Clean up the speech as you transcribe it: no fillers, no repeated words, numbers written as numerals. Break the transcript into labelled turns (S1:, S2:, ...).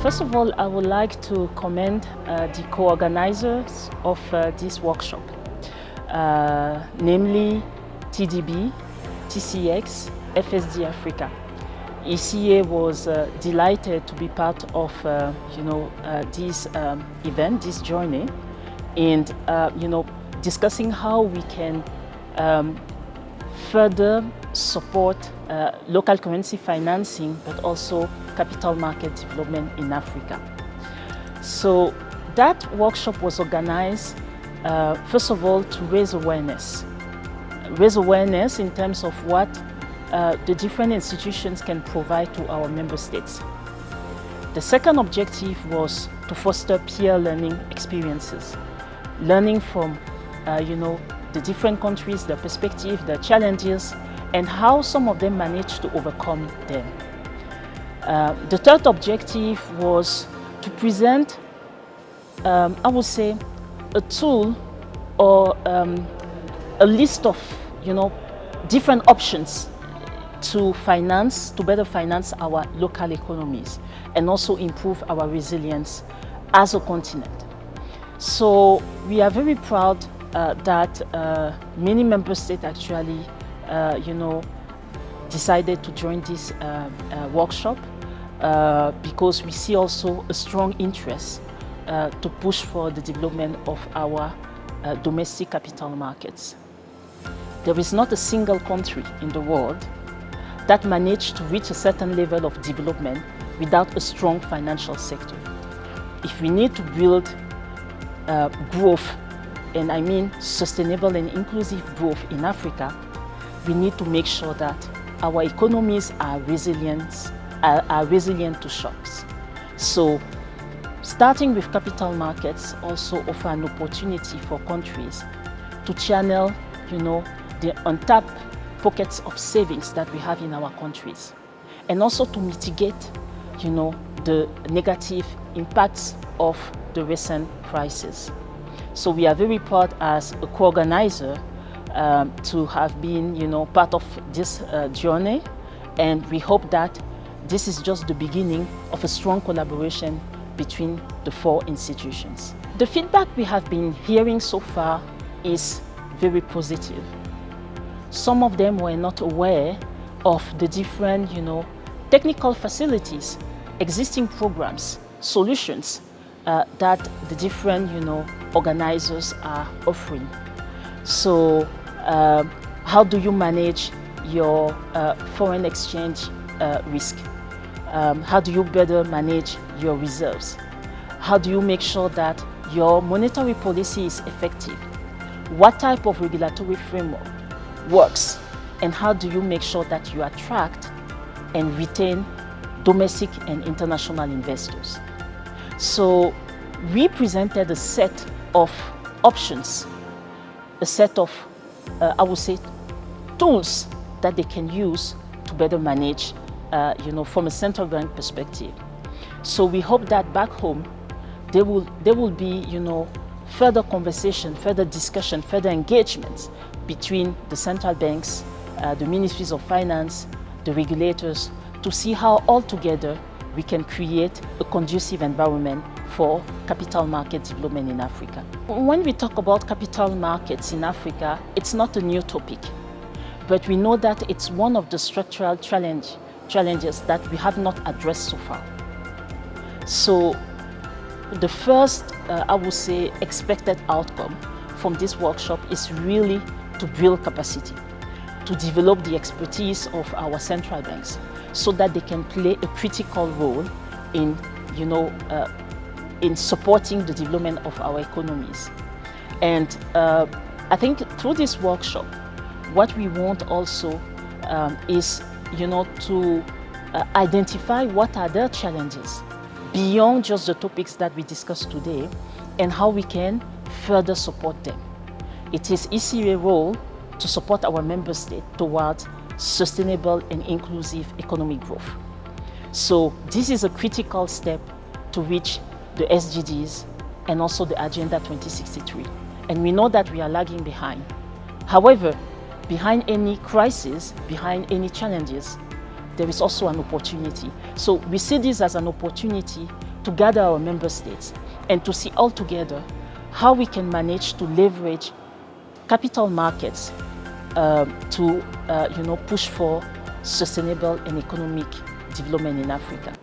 S1: First of all, I would like to commend the co-organizers of this workshop, namely TDB, TCX, FSD Africa. ECA was delighted to be part of this event, this journey, and discussing how we can further support local currency financing, but also capital market development in Africa. So that workshop was organized, first of all, to raise awareness in terms of what the different institutions can provide to our member states. The second objective was to foster peer learning experiences, learning from the different countries, their perspective, their challenges, and how some of them managed to overcome them. The third objective was to present, I would say, a tool or a list of different options to better finance our local economies and also improve our resilience as a continent. So we are very proud that many member states actually decided to join this workshop because we see also a strong interest to push for the development of our domestic capital markets. There is not a single country in the world that managed to reach a certain level of development without a strong financial sector. If we need to build growth, and I mean sustainable and inclusive growth in Africa, we need to make sure that our economies are resilient to shocks. So starting with capital markets also offer an opportunity for countries to channel the untapped pockets of savings that we have in our countries, and also to mitigate the negative impacts of the recent crisis. So we are very proud as a co-organizer to have been part of this journey, and we hope that this is just the beginning of a strong collaboration between the four institutions. The feedback we have been hearing so far is very positive. Some of them were not aware of the different technical facilities, existing programs, solutions that the different organizers are offering. So how do you manage your foreign exchange risk? How do you better manage your reserves? How do you make sure that your monetary policy is effective? What type of regulatory framework works? And how do you make sure that you attract and retain domestic and international investors? So we presented a set of options, a set of, I would say, tools that they can use to better manage, from a central bank perspective. So we hope that back home, there will be, further conversation, further discussion, further engagements between the central banks, the ministries of finance, the regulators, to see how all together we can create a conducive environment for capital market development in Africa. When we talk about capital markets in Africa, it's not a new topic, but we know that it's one of the structural challenges that we have not addressed so far. So the first, I would say, expected outcome from this workshop is really to build capacity, to develop the expertise of our central banks so that they can play a critical role in, in supporting the development of our economies. And I think through this workshop, what we want also is, to identify what are their challenges beyond just the topics that we discussed today, and how we can further support them. It is ECA's role to support our member states towards sustainable and inclusive economic growth. So this is a critical step to reach the SDGs and also the Agenda 2063. And we know that we are lagging behind. However, behind any crisis, behind any challenges, there is also an opportunity. So we see this as an opportunity to gather our member states and to see all together how we can manage to leverage capital markets to push for sustainable and economic development in Africa.